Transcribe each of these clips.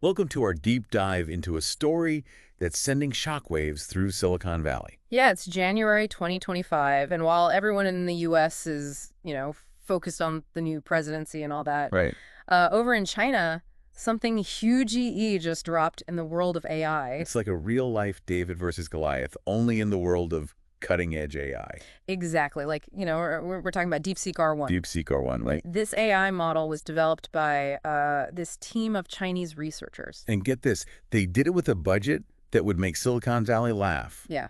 Welcome to our deep dive into a story that's sending shockwaves through Silicon Valley. Yeah, it's January 2025, and while everyone in the US is, focused on the new presidency and all that, Right. over in China, something huge just dropped in the world of AI. It's like a real-life David versus Goliath, only in the world of cutting-edge AI. Exactly. Like, we're talking about DeepSeekr 1. DeepSeekr one, right? This AI model was developed by this team of Chinese researchers. And get this, they did it with a budget that would make Silicon Valley laugh. Yeah.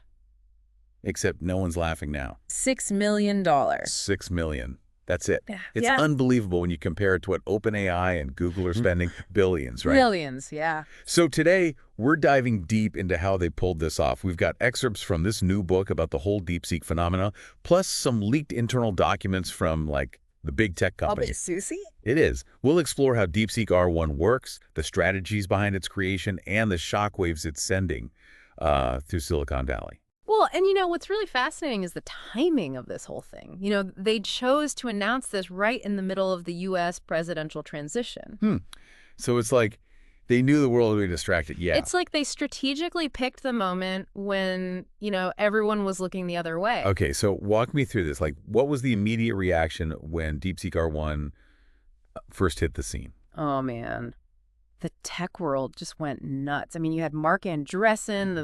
Except no one's laughing now. $6 million. $6 million. That's it. Yeah. It's Yeah. unbelievable when you compare it to what OpenAI and Google are spending billions, right? Billions, yeah. So today, we're diving deep into how they pulled this off. We've got excerpts from this new book about the whole DeepSeek phenomena, plus some leaked internal documents from, like, the big tech Oh, but companies. Susie? It is. We'll explore how DeepSeek R1 works, the strategies behind its creation, and the shockwaves it's sending through Silicon Valley. Well, and what's really fascinating is the timing of this whole thing. They chose to announce this right in the middle of the U.S. presidential transition. So it's like they knew the world would be distracted. Yeah. It's like they strategically picked the moment when, everyone was looking the other way. Okay, so walk me through this. Like, what was the immediate reaction when DeepSeek R1 first hit the scene? Oh, man. The tech world just went nuts. I mean, you had Mark Andreessen,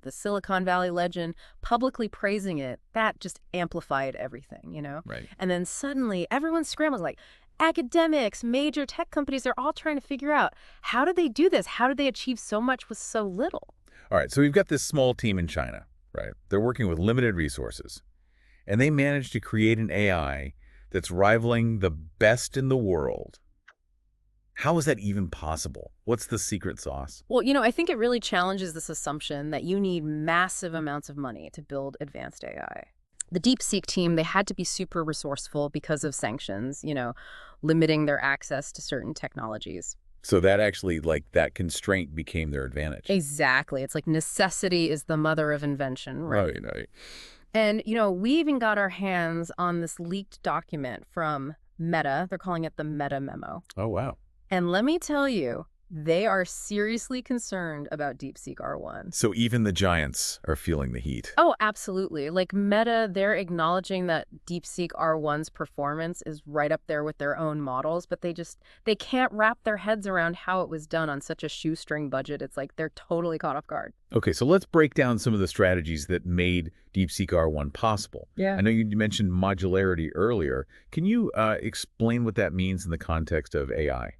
the Silicon Valley legend, publicly praising it. That just amplified everything. Right. And then suddenly everyone's scrambling, like academics, major tech companies, they're all trying to figure out, how did they do this? How did they achieve so much with so little? All right, so we've got this small team in China, right? They're working with limited resources, and they managed to create an AI that's rivaling the best in the world. How is that even possible? What's the secret sauce? Well, I think it really challenges this assumption that you need massive amounts of money to build advanced AI. The DeepSeek team, they had to be super resourceful because of sanctions, limiting their access to certain technologies. So that actually, like, that constraint became their advantage. Exactly. It's like necessity is the mother of invention, right? Right. And, we even got our hands on this leaked document from Meta. They're calling it the Meta Memo. Oh, wow. And let me tell you, they are seriously concerned about DeepSeek R1. So even the giants are feeling the heat. Oh, absolutely. Like Meta, they're acknowledging that DeepSeek R1's performance is right up there with their own models, but they can't wrap their heads around how it was done on such a shoestring budget. It's like they're totally caught off guard. Okay, so let's break down some of the strategies that made DeepSeek R1 possible. Yeah. I know you mentioned modularity earlier. Can you explain what that means in the context of AI?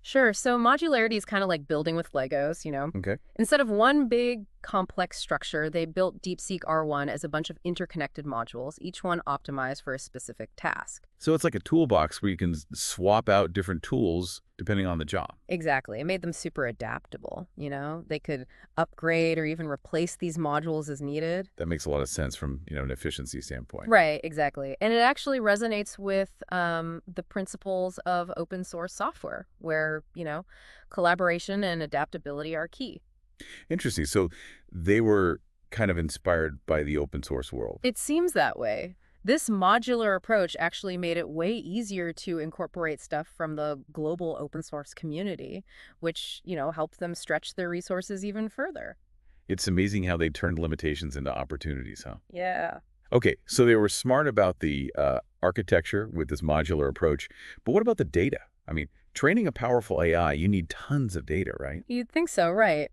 Sure. So modularity is kind of like building with Legos, Okay. Instead of one big complex structure, they built DeepSeek R1 as a bunch of interconnected modules, each one optimized for a specific task. So it's like a toolbox where you can swap out different tools depending on the job. Exactly. It made them super adaptable, They could upgrade or even replace these modules as needed. That makes a lot of sense from, an efficiency standpoint. Right, exactly. And it actually resonates with the principles of open source software where, collaboration and adaptability are key. Interesting. So they were kind of inspired by the open source world. It seems that way. This modular approach actually made it way easier to incorporate stuff from the global open source community, which, helped them stretch their resources even further. It's amazing how they turned limitations into opportunities, huh? Yeah. Okay, so they were smart about the architecture with this modular approach, but what about the data? I mean, training a powerful AI, you need tons of data, right? You'd think so, right?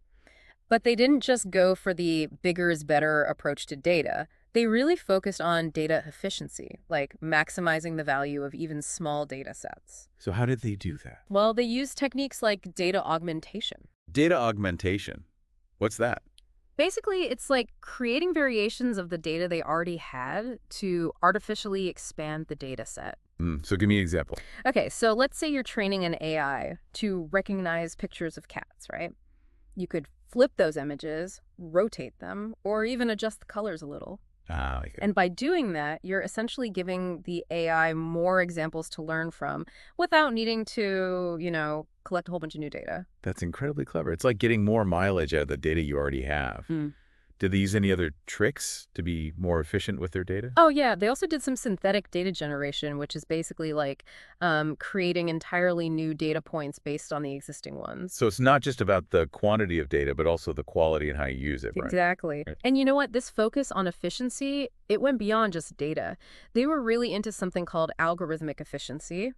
But they didn't just go for the bigger is better approach to data. They really focused on data efficiency, like maximizing the value of even small data sets. So how did they do that? Well, they used techniques like data augmentation. Data augmentation. What's that? Basically, it's like creating variations of the data they already had to artificially expand the data set. So give me an example. Okay, so let's say you're training an AI to recognize pictures of cats, right? You could flip those images, rotate them, or even adjust the colors a little. Okay. And by doing that, you're essentially giving the AI more examples to learn from without needing to, collect a whole bunch of new data. That's incredibly clever. It's like getting more mileage out of the data you already have. Did they use any other tricks to be more efficient with their data? Oh, yeah. They also did some synthetic data generation, which is basically like creating entirely new data points based on the existing ones. So it's not just about the quantity of data, but also the quality and how you use it, right? Exactly. Right. And you know what? This focus on efficiency, it went beyond just data. They were really into something called algorithmic efficiency,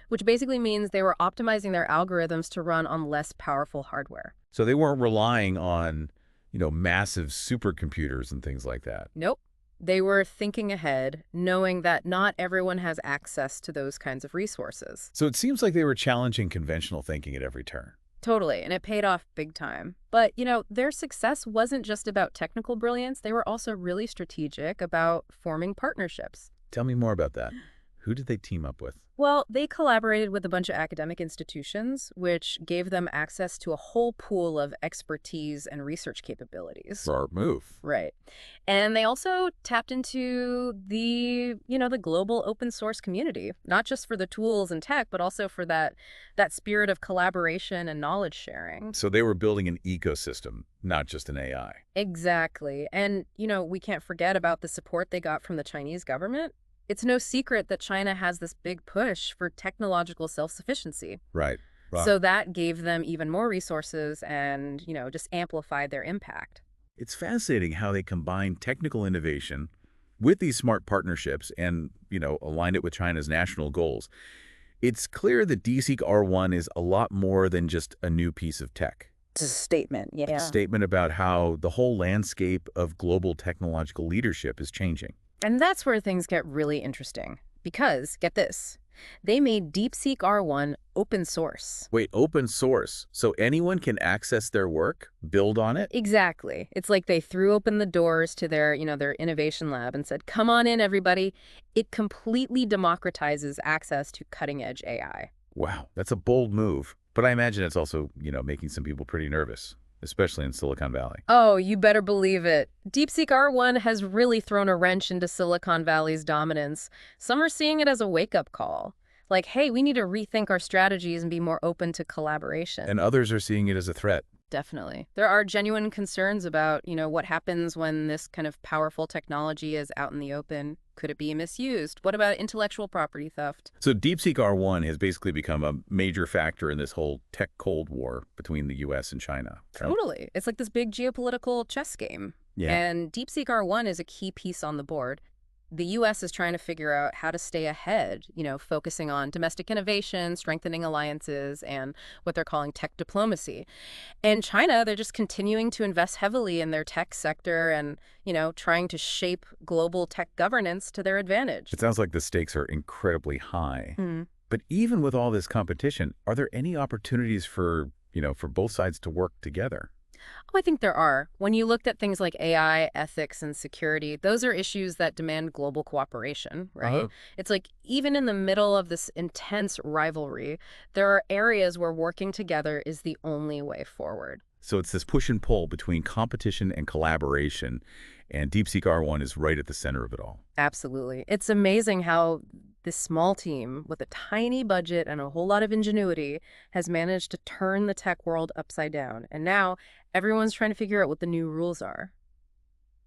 which basically means they were optimizing their algorithms to run on less powerful hardware. So they weren't relying on, massive supercomputers and things like that. Nope. They were thinking ahead, knowing that not everyone has access to those kinds of resources. So it seems like they were challenging conventional thinking at every turn. Totally, and it paid off big time. But, their success wasn't just about technical brilliance. They were also really strategic about forming partnerships. Tell me more about that. Who did they team up with? Well, they collaborated with a bunch of academic institutions, which gave them access to a whole pool of expertise and research capabilities. Smart move. Right. And they also tapped into the global open source community, not just for the tools and tech, but also for that spirit of collaboration and knowledge sharing. So they were building an ecosystem, not just an AI. Exactly. And, we can't forget about the support they got from the Chinese government. It's no secret that China has this big push for technological self-sufficiency. Right. So that gave them even more resources and, just amplified their impact. It's fascinating how they combine technical innovation with these smart partnerships and, aligned it with China's national goals. It's clear that DeepSeek R1 is a lot more than just a new piece of tech. It's a statement, yeah. It's a statement about how the whole landscape of global technological leadership is changing. And that's where things get really interesting. Because, get this, they made DeepSeek R1 open source. Wait, open source? So anyone can access their work, build on it? Exactly. It's like they threw open the doors to their innovation lab and said, come on in, everybody. It completely democratizes access to cutting-edge AI. Wow, that's a bold move. But I imagine it's also, making some people pretty nervous, especially in Silicon Valley. Oh, you better believe it. DeepSeek R1 has really thrown a wrench into Silicon Valley's dominance. Some are seeing it as a wake-up call. Like, hey, we need to rethink our strategies and be more open to collaboration. And others are seeing it as a threat. Definitely. There are genuine concerns about, what happens when this kind of powerful technology is out in the open. Could it be misused? What about intellectual property theft? So DeepSeek R1 has basically become a major factor in this whole tech Cold War between the U.S. and China. Totally. It's like this big geopolitical chess game. Yeah. And DeepSeek R1 is a key piece on the board. The U.S. is trying to figure out how to stay ahead, focusing on domestic innovation, strengthening alliances, and what they're calling tech diplomacy. And China, they're just continuing to invest heavily in their tech sector and, trying to shape global tech governance to their advantage. It sounds like the stakes are incredibly high. Mm. But even with all this competition, are there any opportunities for both sides to work together? Oh, I think there are. When you looked at things like AI, ethics, and security, those are issues that demand global cooperation, right? It's like even in the middle of this intense rivalry, there are areas where working together is the only way forward. So it's this push and pull between competition and collaboration, and DeepSeek R1 is right at the center of it all. Absolutely. It's amazing how this small team with a tiny budget and a whole lot of ingenuity has managed to turn the tech world upside down. And now everyone's trying to figure out what the new rules are.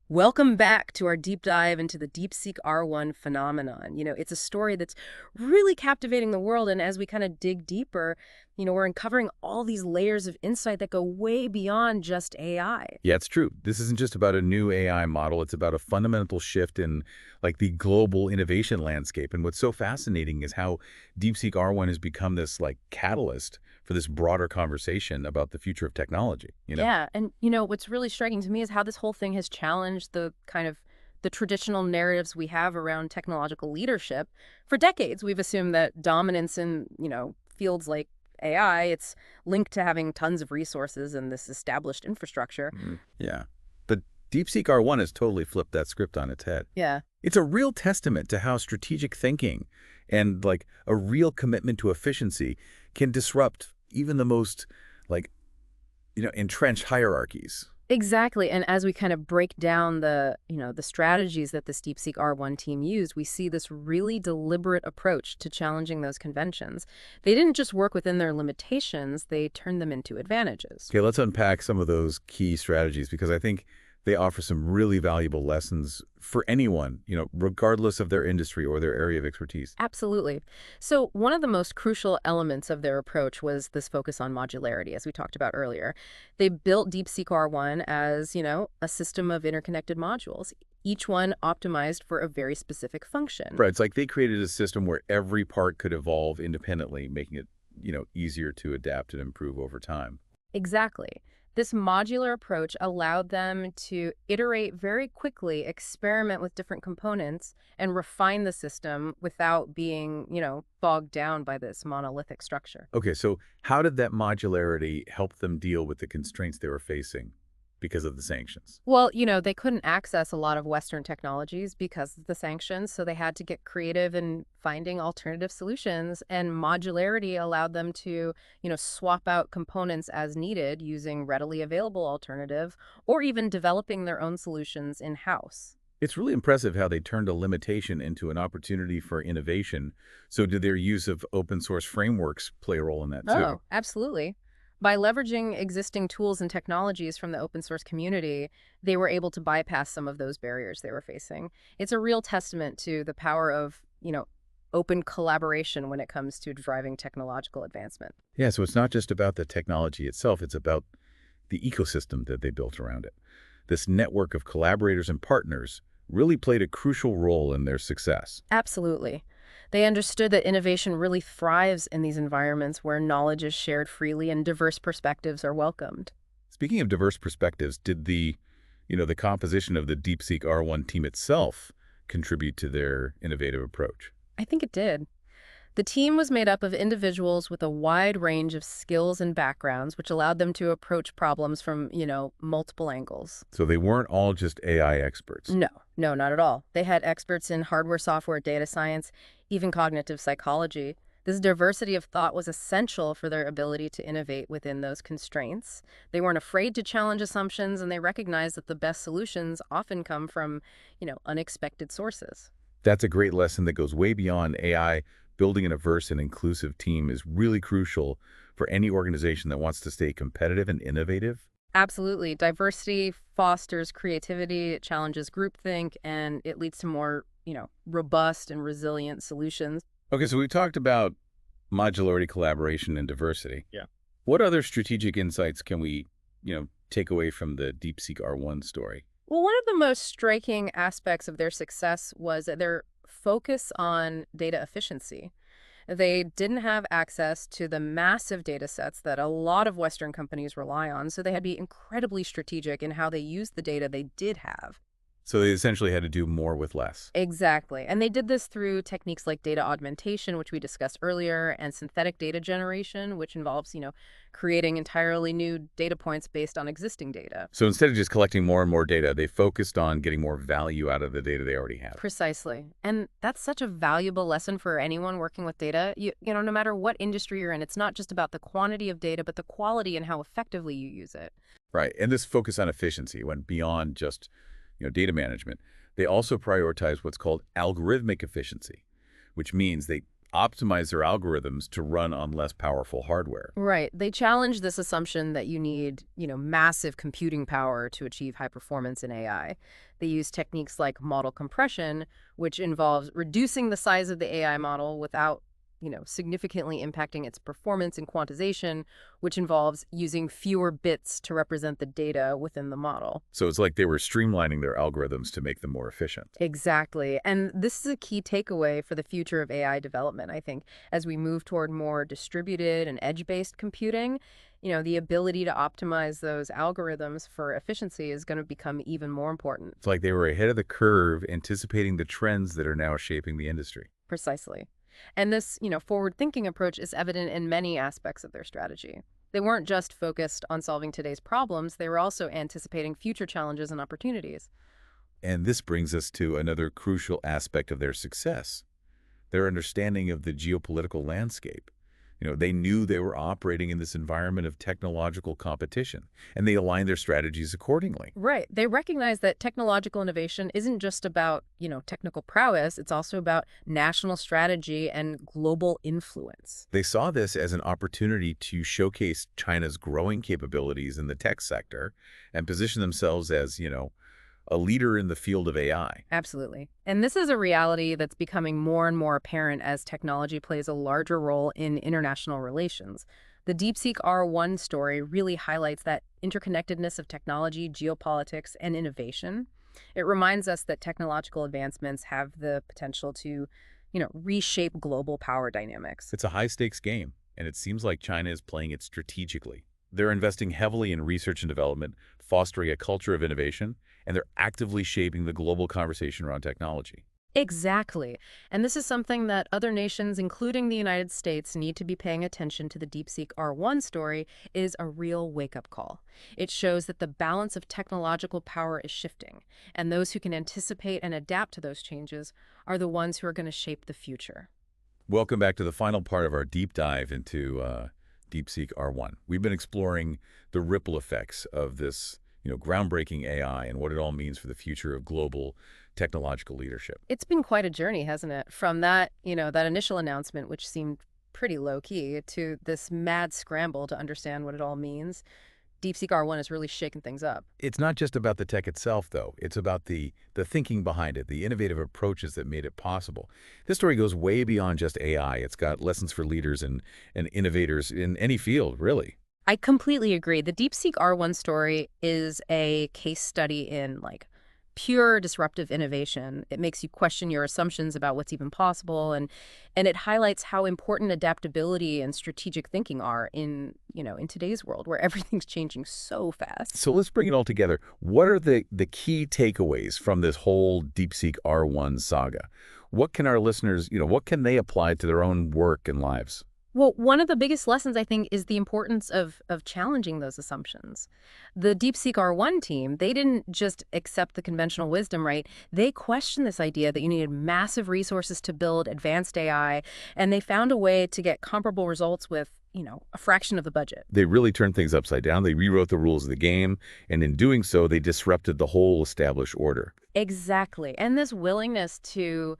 Welcome back to our deep dive into the DeepSeek R1 phenomenon. It's a story that's really captivating the world. And as we kind of dig deeper, we're uncovering all these layers of insight that go way beyond just AI. Yeah, it's true. This isn't just about a new AI model. It's about a fundamental shift in the global innovation landscape. And what's so fascinating is how DeepSeek R1 has become this catalyst for this broader conversation about the future of technology. Yeah. And, what's really striking to me is how this whole thing has challenged the traditional narratives we have around technological leadership. For decades, we've assumed that dominance in, fields like AI, it's linked to having tons of resources and this established infrastructure. Yeah. But DeepSeek R1 has totally flipped that script on its head. Yeah. It's a real testament to how strategic thinking and a real commitment to efficiency can disrupt even the most entrenched hierarchies. Exactly. And as we kind of break down the strategies that this DeepSeek R1 team used, we see this really deliberate approach to challenging those conventions. They didn't just work within their limitations, they turned them into advantages. Okay, let's unpack some of those key strategies because I think They offer some really valuable lessons for anyone, regardless of their industry or their area of expertise. Absolutely. So one of the most crucial elements of their approach was this focus on modularity, as we talked about earlier. They built DeepSeekr1 as, a system of interconnected modules, each one optimized for a very specific function. Right. It's like they created a system where every part could evolve independently, making it, easier to adapt and improve over time. Exactly. This modular approach allowed them to iterate very quickly, experiment with different components, and refine the system without being, bogged down by this monolithic structure. Okay, so how did that modularity help them deal with the constraints they were facing because of the sanctions? Well, they couldn't access a lot of Western technologies because of the sanctions, so they had to get creative in finding alternative solutions. And modularity allowed them to, swap out components as needed using readily available alternative or even developing their own solutions in-house. It's really impressive how they turned a limitation into an opportunity for innovation. So did their use of open source frameworks play a role in that too? Oh, absolutely. By leveraging existing tools and technologies from the open source community, they were able to bypass some of those barriers they were facing. It's a real testament to the power of, open collaboration when it comes to driving technological advancement. Yeah, so it's not just about the technology itself, it's about the ecosystem that they built around it. This network of collaborators and partners really played a crucial role in their success. Absolutely. They understood that innovation really thrives in these environments where knowledge is shared freely and diverse perspectives are welcomed. Speaking of diverse perspectives, did the composition of the DeepSeek R1 team itself contribute to their innovative approach? I think it did. The team was made up of individuals with a wide range of skills and backgrounds, which allowed them to approach problems from, multiple angles. So they weren't all just AI experts. No, no, not at all. They had experts in hardware, software, data science, even cognitive psychology. This diversity of thought was essential for their ability to innovate within those constraints. They weren't afraid to challenge assumptions, and they recognized that the best solutions often come from, unexpected sources. That's a great lesson that goes way beyond AI. Building a diverse and inclusive team is really crucial for any organization that wants to stay competitive and innovative. Absolutely. Diversity fosters creativity, it challenges groupthink, and it leads to more, robust and resilient solutions. Okay, so we've talked about modularity, collaboration, and diversity. Yeah. What other strategic insights can we, take away from the DeepSeek R1 story? Well, one of the most striking aspects of their success was their focus on data efficiency. They didn't have access to the massive data sets that a lot of Western companies rely on, so they had to be incredibly strategic in how they used the data they did have. So they essentially had to do more with less. Exactly. And they did this through techniques like data augmentation, which we discussed earlier, and synthetic data generation, which involves, creating entirely new data points based on existing data. So instead of just collecting more and more data, they focused on getting more value out of the data they already have. Precisely. And that's such a valuable lesson for anyone working with data. No matter what industry you're in, it's not just about the quantity of data, but the quality and how effectively you use it. Right. And this focus on efficiency went beyond just data management. They also prioritize what's called algorithmic efficiency, which means they optimize their algorithms to run on less powerful hardware. Right. They challenge this assumption that you need, massive computing power to achieve high performance in AI. They use techniques like model compression, which involves reducing the size of the AI model without significantly impacting its performance and quantization, which involves using fewer bits to represent the data within the model. So it's like they were streamlining their algorithms to make them more efficient. Exactly. And this is a key takeaway for the future of AI development, I think, as we move toward more distributed and edge-based computing. The ability to optimize those algorithms for efficiency is going to become even more important. It's like they were ahead of the curve, anticipating the trends that are now shaping the industry. Precisely. And this, forward-thinking approach is evident in many aspects of their strategy. They weren't just focused on solving today's problems, they were also anticipating future challenges and opportunities. And this brings us to another crucial aspect of their success, their understanding of the geopolitical landscape. They knew they were operating in this environment of technological competition, and they aligned their strategies accordingly. Right. They recognize that technological innovation isn't just about, technical prowess. It's also about national strategy and global influence. They saw this as an opportunity to showcase China's growing capabilities in the tech sector and position themselves as, a leader in the field of AI. Absolutely. And this is a reality that's becoming more and more apparent as technology plays a larger role in international relations. The DeepSeek R1 story really highlights that interconnectedness of technology, geopolitics, and innovation. It reminds us that technological advancements have the potential to, reshape global power dynamics. It's a high-stakes game, and it seems like China is playing it strategically. They're investing heavily in research and development, fostering a culture of innovation, and they're actively shaping the global conversation around technology. Exactly. And this is something that other nations, including the United States, need to be paying attention to. The DeepSeek R1 story is a real wake-up call. It shows that the balance of technological power is shifting, and those who can anticipate and adapt to those changes are the ones who are going to shape the future. Welcome back to the final part of our deep dive into DeepSeek R1. We've been exploring the ripple effects of this groundbreaking AI and what it all means for the future of global technological leadership. It's been quite a journey, hasn't it? From that, that initial announcement, which seemed pretty low-key, to this mad scramble to understand what it all means. DeepSeek R1 has really shaken things up. It's not just about the tech itself, though. It's about the thinking behind it, the innovative approaches that made it possible. This story goes way beyond just AI. It's got lessons for leaders and innovators in any field, really. I completely agree. The DeepSeek R1 story is a case study in pure disruptive innovation. It makes you question your assumptions about what's even possible, and it highlights how important adaptability and strategic thinking are in today's world where everything's changing so fast. So let's bring it all together. What are the key takeaways from this whole DeepSeek R1 saga? What can our listeners, what can they apply to their own work and lives? Well, one of the biggest lessons, I think, is the importance of challenging those assumptions. The DeepSeek R1 team, they didn't just accept the conventional wisdom, right? They questioned this idea that you needed massive resources to build advanced AI, and they found a way to get comparable results with, a fraction of the budget. They really turned things upside down. They rewrote the rules of the game, and in doing so, they disrupted the whole established order. Exactly. And this willingness to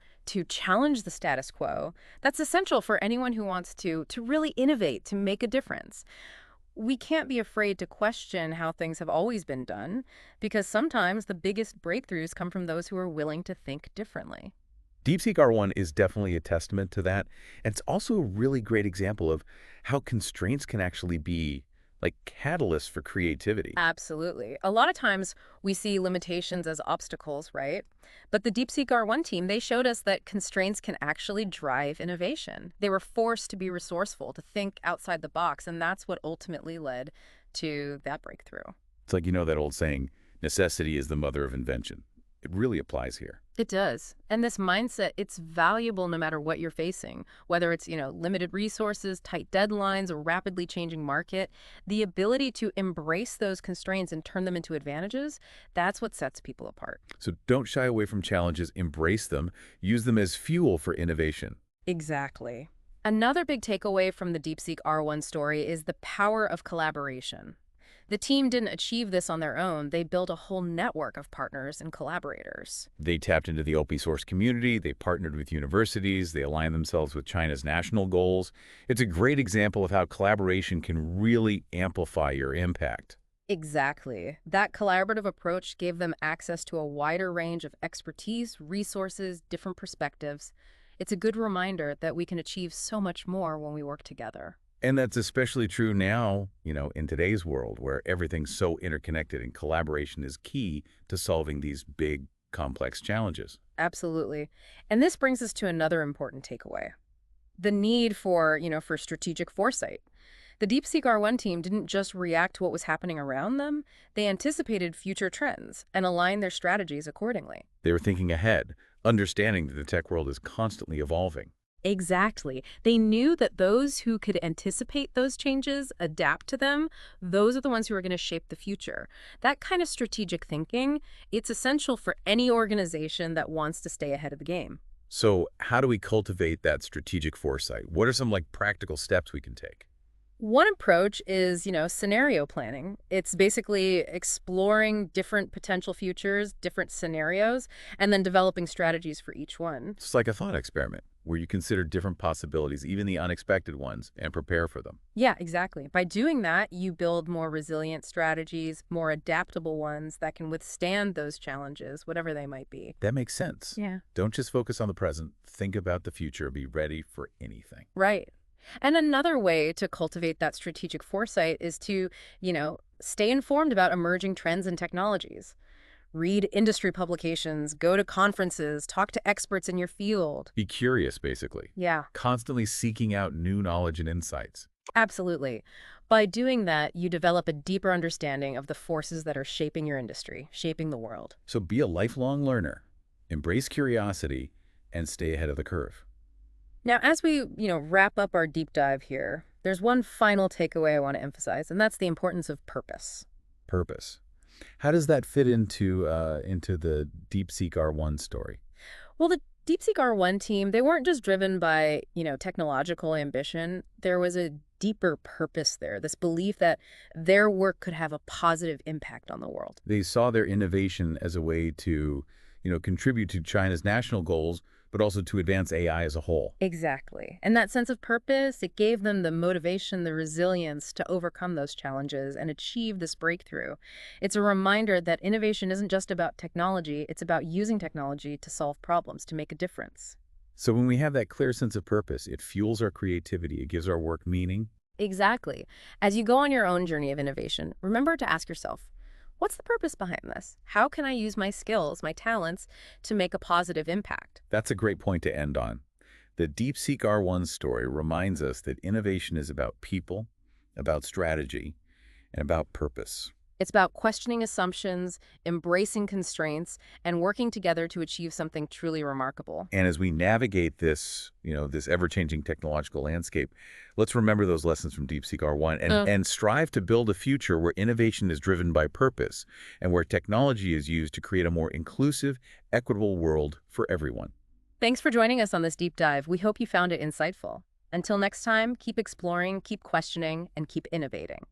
challenge the status quo, that's essential for anyone who wants to really innovate, to make a difference. We can't be afraid to question how things have always been done, because sometimes the biggest breakthroughs come from those who are willing to think differently. DeepSeek R1 is definitely a testament to that, and it's also a really great example of how constraints can actually be like catalysts for creativity. Absolutely. A lot of times we see limitations as obstacles, right? But the DeepSeek R1 team, they showed us that constraints can actually drive innovation. They were forced to be resourceful, to think outside the box, and that's what ultimately led to that breakthrough. It's like, that old saying, necessity is the mother of invention. It really applies here. It does. And this mindset, it's valuable no matter what you're facing, whether it's, limited resources, tight deadlines, a rapidly changing market. The ability to embrace those constraints and turn them into advantages, that's what sets people apart. So don't shy away from challenges, embrace them, use them as fuel for innovation. Exactly. Another big takeaway from the DeepSeek R1 story is the power of collaboration. The team didn't achieve this on their own. They built a whole network of partners and collaborators. They tapped into the open source community, they partnered with universities, they aligned themselves with China's national goals. It's a great example of how collaboration can really amplify your impact. Exactly. That collaborative approach gave them access to a wider range of expertise, resources, different perspectives. It's a good reminder that we can achieve so much more when we work together. And that's especially true now, in today's world where everything's so interconnected and collaboration is key to solving these big, complex challenges. Absolutely. And this brings us to another important takeaway. The need for strategic foresight. The DeepSeek R1 team didn't just react to what was happening around them. They anticipated future trends and aligned their strategies accordingly. They were thinking ahead, understanding that the tech world is constantly evolving. Exactly. They knew that those who could anticipate those changes, adapt to them, those are the ones who are going to shape the future. That kind of strategic thinking, it's essential for any organization that wants to stay ahead of the game. So how do we cultivate that strategic foresight? What are some practical steps we can take? One approach is, scenario planning. It's basically exploring different potential futures, different scenarios, and then developing strategies for each one. It's like a thought experiment where you consider different possibilities, even the unexpected ones, and prepare for them. Yeah, exactly. By doing that, you build more resilient strategies, more adaptable ones that can withstand those challenges, whatever they might be. That makes sense. Yeah. Don't just focus on the present. Think about the future. Be ready for anything. Right. And another way to cultivate that strategic foresight is to, stay informed about emerging trends and technologies. Read industry publications, go to conferences, talk to experts in your field. Be curious, basically. Yeah, Constantly seeking out new knowledge and insights. absolutely. By doing that, you develop a deeper understanding of the forces that are shaping your industry, shaping the world. So be a lifelong learner. Embrace curiosity and stay ahead of the curve. Now, as we, wrap up our deep dive here, there's one final takeaway I want to emphasize, and that's the importance of purpose. Purpose. How does that fit into the DeepSeek R1 story? Well, the DeepSeek R1 team, they weren't just driven by, technological ambition. There was a deeper purpose there, this belief that their work could have a positive impact on the world. They saw their innovation as a way to, contribute to China's national goals, but also to advance AI as a whole. Exactly. And that sense of purpose, it gave them the motivation, the resilience to overcome those challenges and achieve this breakthrough. It's a reminder that innovation isn't just about technology, it's about using technology to solve problems, to make a difference. So when we have that clear sense of purpose, it fuels our creativity, it gives our work meaning. Exactly. As you go on your own journey of innovation, remember to ask yourself, what's the purpose behind this? How can I use my skills, my talents, to make a positive impact? That's a great point to end on. The DeepSeek R1 story reminds us that innovation is about people, about strategy, and about purpose. It's about questioning assumptions, embracing constraints, and working together to achieve something truly remarkable. And as we navigate this, this ever-changing technological landscape, let's remember those lessons from DeepSeek R1 and strive to build a future where innovation is driven by purpose and where technology is used to create a more inclusive, equitable world for everyone. Thanks for joining us on this deep dive. We hope you found it insightful. Until next time, keep exploring, keep questioning, and keep innovating.